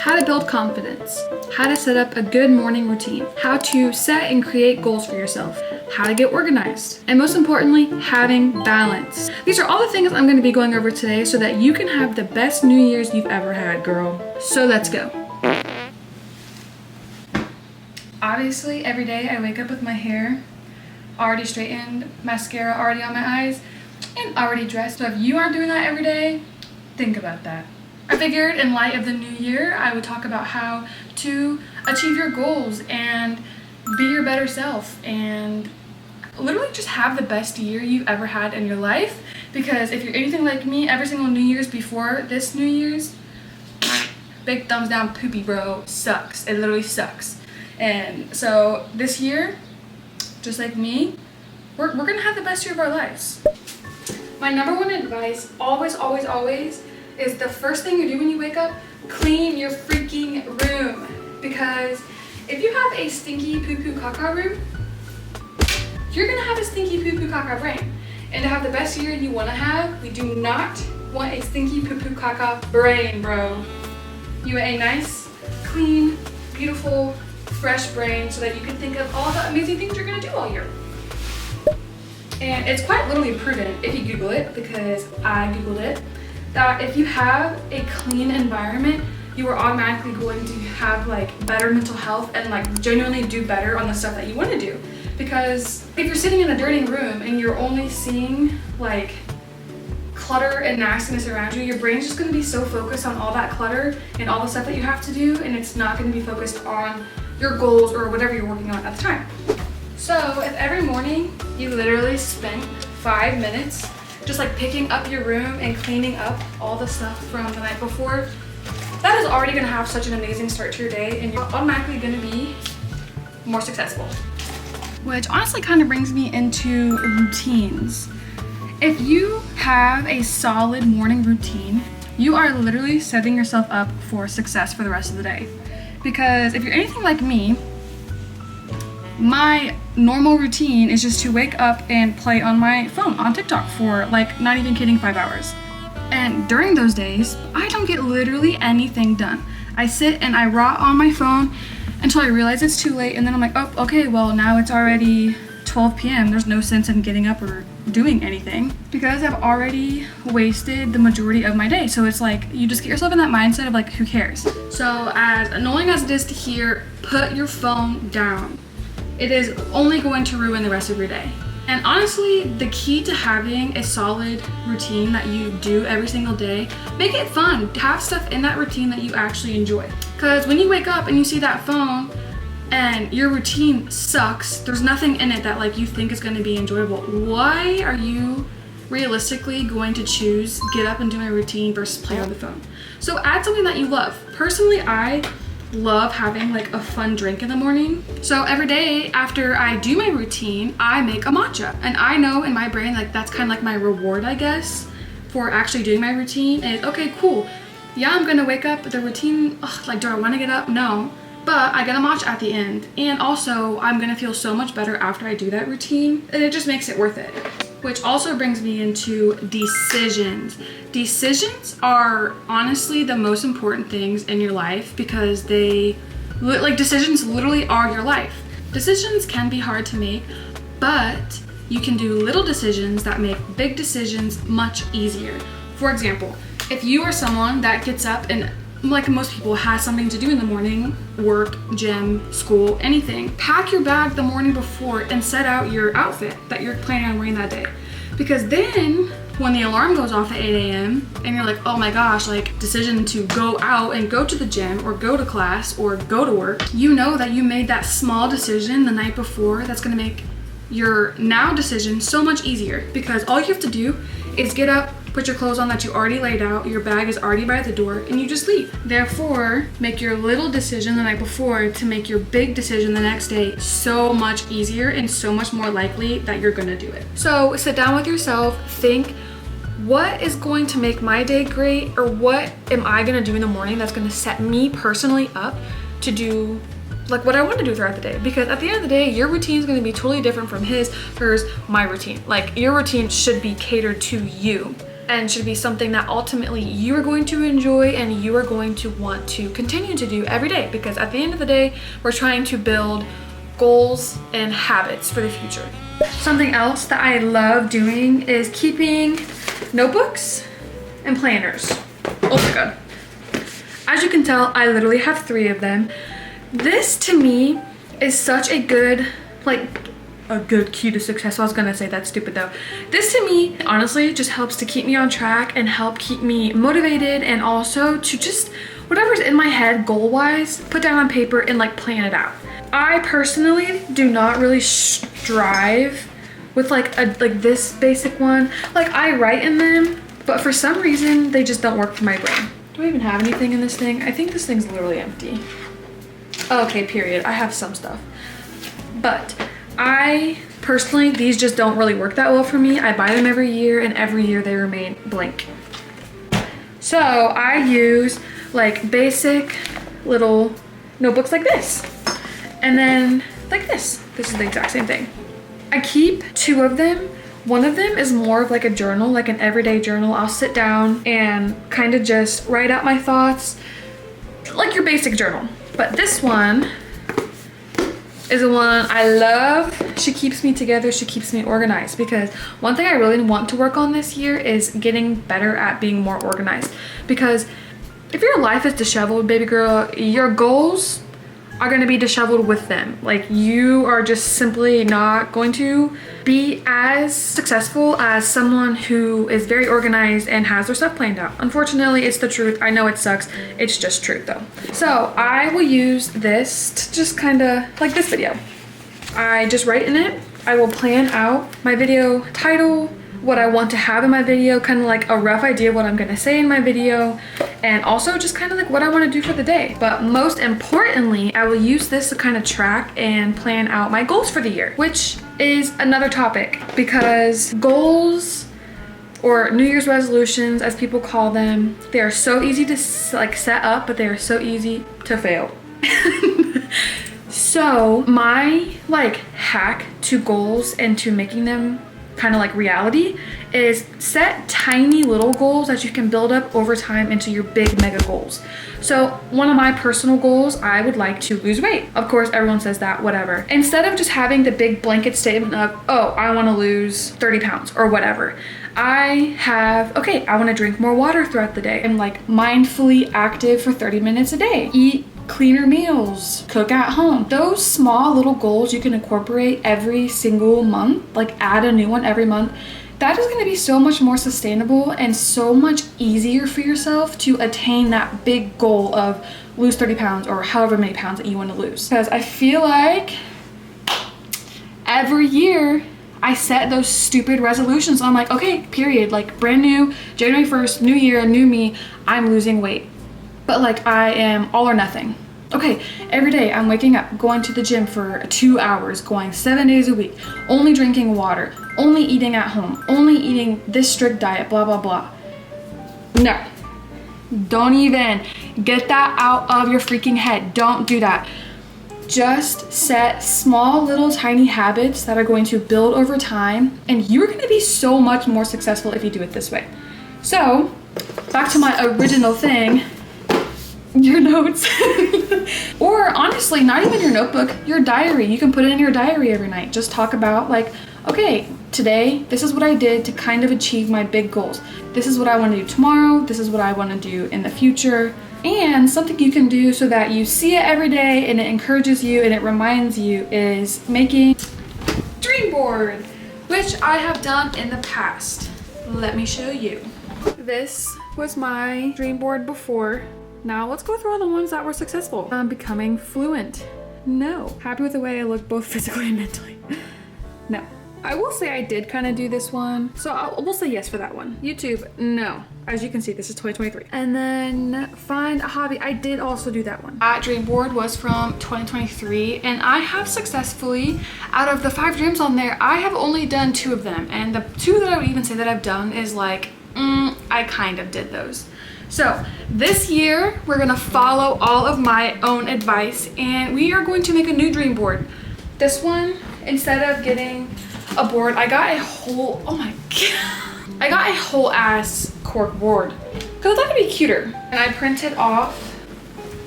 how to build confidence, how to set up a good morning routine, how to set and create goals for yourself, how to get organized, and most importantly, having balance. These are all the things I'm going to be going over today so that you can have the best New Year's you've ever had, girl. So let's go. Obviously, every day I wake up with my hair already straightened, mascara already on my eyes, and already dressed. So if you aren't doing that every day, think about that. I figured in light of the new year, I would talk about how to achieve your goals and be your better self and literally just have the best year you've ever had in your life. Because if you're anything like me, every single New Year's before this New Year's, big thumbs down poopy, bro, sucks. It literally sucks. And so this year, just like me, we're gonna have the best year of our lives. My number one advice, always, always, always, is the first thing you do when you wake up, clean your freaking room. Because if you have a stinky poo-poo caca room, you're gonna have a stinky poo-poo caca brain. And to have the best year you wanna have, we do not want a stinky poo-poo caca brain, bro. You want a nice, clean, beautiful, fresh brain so that you can think of all the amazing things you're gonna do all year. And it's quite literally proven, if you Google it, because I Googled it, that if you have a clean environment, you are automatically going to have like better mental health and like genuinely do better on the stuff that you want to do. Because if you're sitting in a dirty room and you're only seeing like clutter and nastiness around you, your brain's just going to be so focused on all that clutter and all the stuff that you have to do, and it's not going to be focused on your goals or whatever you're working on at the time. So if every morning you literally spent 5 minutes just like picking up your room and cleaning up all the stuff from the night before, that is already gonna have such an amazing start to your day, and you're automatically gonna be more successful. Which honestly kind of brings me into routines. If you have a solid morning routine, you are literally setting yourself up for success for the rest of the day. Because if you're anything like me, my normal routine is just to wake up and play on my phone on TikTok for like, not even kidding, 5 hours. And during those days, I don't get literally anything done. I sit and I rot on my phone until I realize it's too late, and then I'm like, oh, okay, well now it's already 12 p.m. There's no sense in getting up or doing anything because I've already wasted the majority of my day. So it's like, you just get yourself in that mindset of like, who cares? So as annoying as it is to hear, put your phone down. It is only going to ruin the rest of your day. And honestly, the key to having a solid routine that you do every single day, make it fun. Have stuff in that routine that you actually enjoy. Because when you wake up and you see that phone and your routine sucks, there's nothing in it that like you think is going to be enjoyable. Why are you realistically going to choose get up and do my routine versus play on the phone? So add something that you love. Personally, I love having like a fun drink in the morning. So every day after I do my routine, I make a matcha. And I know in my brain like that's kind of like my reward, I guess, for actually doing my routine. And okay, cool. Yeah, I'm gonna wake up, the routine, like do I wanna get up? No. But I get a matcha at the end. And also I'm gonna feel so much better after I do that routine. And it just makes it worth it. Which also brings me into decisions. Decisions are honestly the most important things in your life because decisions literally are your life. Decisions can be hard to make, but you can do little decisions that make big decisions much easier. For example, if you are someone that gets up and like most people has something to do in the morning, work, gym, school, anything, pack your bag the morning before and set out your outfit that you're planning on wearing that day. Because then when the alarm goes off at 8 a.m. and you're like, oh my gosh, like decision to go out and go to the gym or go to class or go to work, you know that you made that small decision the night before that's gonna make your now decision so much easier, because all you have to do is get up, put your clothes on that you already laid out, your bag is already by the door, and you just leave. Therefore, make your little decision the night before to make your big decision the next day so much easier and so much more likely that you're gonna do it. So sit down with yourself, think, what is going to make my day great, or what am I gonna do in the morning that's gonna set me personally up to do like what I want to do throughout the day. Because at the end of the day, your routine is going to be totally different from hers, my routine. Like your routine should be catered to you. and should be something that ultimately you are going to enjoy and you are going to want to continue to do every day, because at the end of the day, we're trying to build goals and habits for the future. Something else that I love doing is keeping notebooks and planners. Oh my god. As you can tell, I literally have 3 of them. This to me is such a good, a good key to success. I was gonna say that's stupid though. This to me, honestly, just helps to keep me on track and help keep me motivated, and also to just, whatever's in my head goal-wise, put down on paper and like plan it out. I personally do not really strive with like this basic one. Like I write in them, but for some reason they just don't work for my brain. Do I even have anything in this thing? I think this thing's literally empty. Okay, period. I have some stuff. But I personally, these just don't really work that well for me. I buy them every year and every year they remain blank. So I use like basic little notebooks like this. And then like this. This is the exact same thing. I keep 2 of them. One of them is more of like a journal, like an everyday journal. I'll sit down and kind of just write out my thoughts, like your basic journal. But this one is the one I love. She keeps me together, she keeps me organized, because one thing I really want to work on this year is getting better at being more organized. Because if your life is disheveled, baby girl, your goals are going to be disheveled with them. Like you are just simply not going to be as successful as someone who is very organized and has their stuff planned out. Unfortunately, it's the truth. I know it sucks. It's just truth though. So I will use this to just kind of like this video. I just write in it. I will plan out my video title, what I want to have in my video, kind of like a rough idea of what I'm gonna say in my video, and also just kind of like what I want to do for the day. But most importantly, I will use this to kind of track and plan out my goals for the year, which is another topic, because goals, or New Year's resolutions as people call them, they are so easy to like set up, but they are so easy to fail. So my like hack to goals and to making them kind of like reality is set tiny little goals that you can build up over time into your big mega goals. So one of my personal goals, I would like to lose weight. Of course, everyone says that, whatever. Instead of just having the big blanket statement of, oh, I want to lose 30 pounds or whatever, I have, okay, I want to drink more water throughout the day and like mindfully active for 30 minutes a day. Eat cleaner meals, cook at home. Those small little goals you can incorporate every single month, like add a new one every month. That is going to be so much more sustainable and so much easier for yourself to attain that big goal of lose 30 pounds or however many pounds that you want to lose. Because I feel like every year I set those stupid resolutions. I'm like, okay, period, like brand new, January 1st, new year, new me, I'm losing weight. But like I am all or nothing. Okay, every day I'm waking up, going to the gym for 2 hours, going 7 days a week, only drinking water, only eating at home, only eating this strict diet, blah, blah, blah. No, don't even get that out of your freaking head. Don't do that. Just set small little tiny habits that are going to build over time, and you're going to be so much more successful if you do it this way. So back to my original thing, your notes. Or honestly, not even your notebook, your diary. You can put it in your diary every night. Just talk about like, okay, today, this is what I did to kind of achieve my big goals. This is what I want to do tomorrow. This is what I want to do in the future. And something you can do so that you see it every day and it encourages you and it reminds you is making dream board, which I have done in the past. Let me show you. This was my dream board before. Now let's go through all the ones that were successful. I'm becoming fluent. No. Happy with the way I look both physically and mentally. No. I will say I did kind of do this one. So we'll say yes for that one. YouTube, no. As you can see, this is 2023. And then find a hobby. I did also do that one. That dream board was from 2023. And I have successfully, out of the 5 dreams on there, I have only done 2 of them. And the 2 that I would even say that I've done is like, I kind of did those. So this year, we're gonna follow all of my own advice and we are going to make a new dream board. This one, instead of getting a board, I got a whole, oh my God. I got a whole ass cork board because I thought it'd be cuter. And I printed off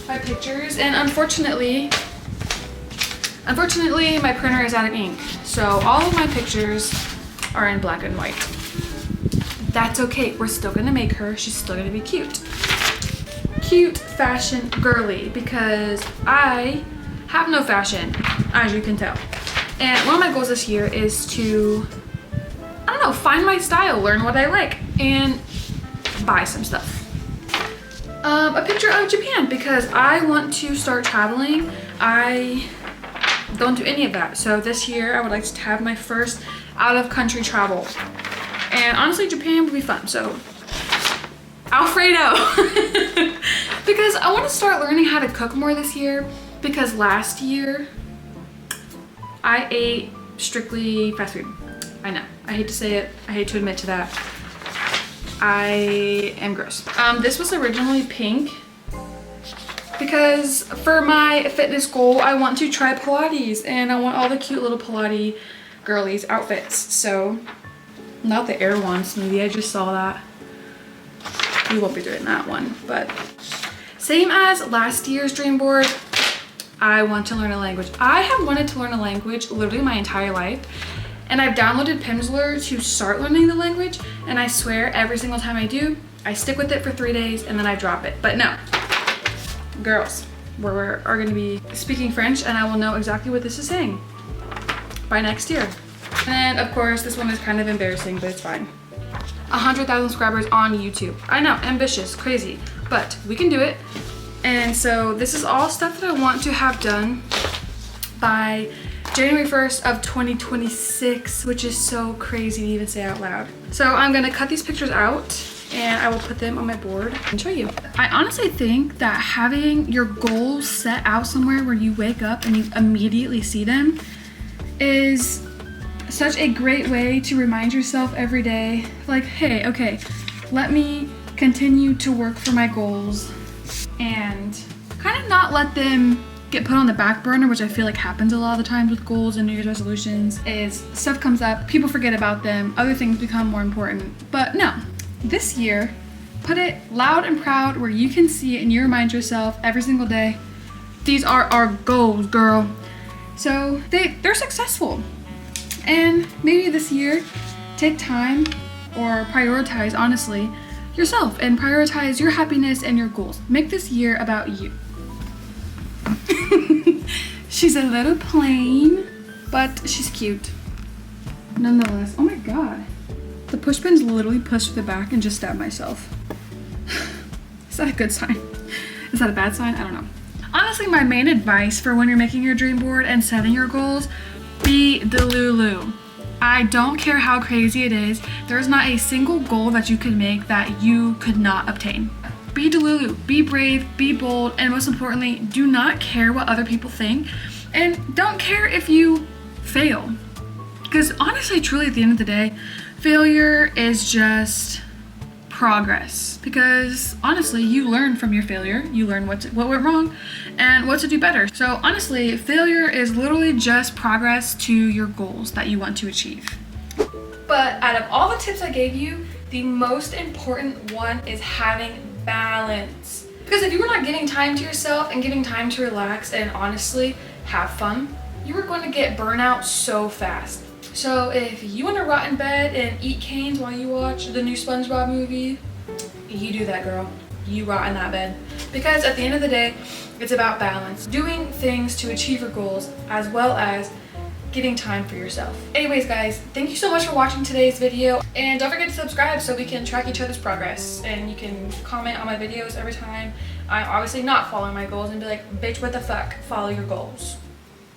my pictures, and unfortunately my printer is out of ink. So all of my pictures are in black and white. That's okay, we're still gonna make her, she's still gonna be cute. Cute, fashion, girly, because I have no fashion, as you can tell. And one of my goals this year is to, I don't know, find my style, learn what I like, and buy some stuff. A picture of Japan, because I want to start traveling. I don't do any of that. So this year I would like to have my first out of country travel. And honestly, Japan would be fun. So Alfredo. Because I want to start learning how to cook more this year, because last year I ate strictly fast food. I know, I hate to say it, I hate to admit to that. I am gross. This was originally pink because for my fitness goal, I want to try Pilates, and I want all the cute little Pilates girlies outfits. So, not the air ones, maybe I just saw that. We won't be doing that one, but same as last year's dream board, I want to learn a language. I have wanted to learn a language literally my entire life. And I've downloaded Pimsleur to start learning the language, and I swear every single time I do, I stick with it for 3 days and then I drop it. But no, girls, we are going to be speaking French, and I will know exactly what this is saying by next year. And of course, this one is kind of embarrassing, but it's fine. 100,000 subscribers on YouTube. I know, ambitious, crazy, but we can do it. And so this is all stuff that I want to have done by January 1st of 2026, which is so crazy to even say out loud. So I'm gonna cut these pictures out and I will put them on my board and show you. I honestly think that having your goals set out somewhere where you wake up and you immediately see them is such a great way to remind yourself every day, like, hey, okay, let me continue to work for my goals and kind of not let them get put on the back burner, which I feel like happens a lot of the times with goals and New Year's resolutions, is stuff comes up, people forget about them, other things become more important. But no, this year, put it loud and proud where you can see it and you remind yourself every single day, these are our goals, girl. So they're successful. And maybe this year, take time or prioritize, honestly, yourself and prioritize your happiness and your goals. Make this year about you. She's a little plain, but she's cute nonetheless. Oh my god, the push pin's literally pushed to the back and just stabbed myself. Is that a good sign? Is that a bad sign? I don't know. Honestly, my main advice for when you're making your dream board and setting your goals, be Delulu. I don't care how crazy it is, there's not a single goal that you could make that you could not obtain. Be Delulu, be brave, be bold, and most importantly, do not care what other people think, and don't care if you fail. Because honestly, truly, at the end of the day, failure is just progress. Because honestly, you learn from your failure, you learn what went wrong, and what to do better. So honestly, failure is literally just progress to your goals that you want to achieve. But out of all the tips I gave you, the most important one is having balance. Because if you were not giving time to yourself and giving time to relax and honestly have fun, you are going to get burnout so fast. So if you want to rot in bed and eat canes while you watch the new SpongeBob movie, you do that, girl. You rot in that bed. Because at the end of the day, it's about balance. Doing things to achieve your goals as well as getting time for yourself. Anyways, guys, thank you so much for watching today's video, and don't forget to subscribe so we can track each other's progress, and you can comment on my videos every time I'm obviously not following my goals and be like, bitch, what the fuck, follow your goals.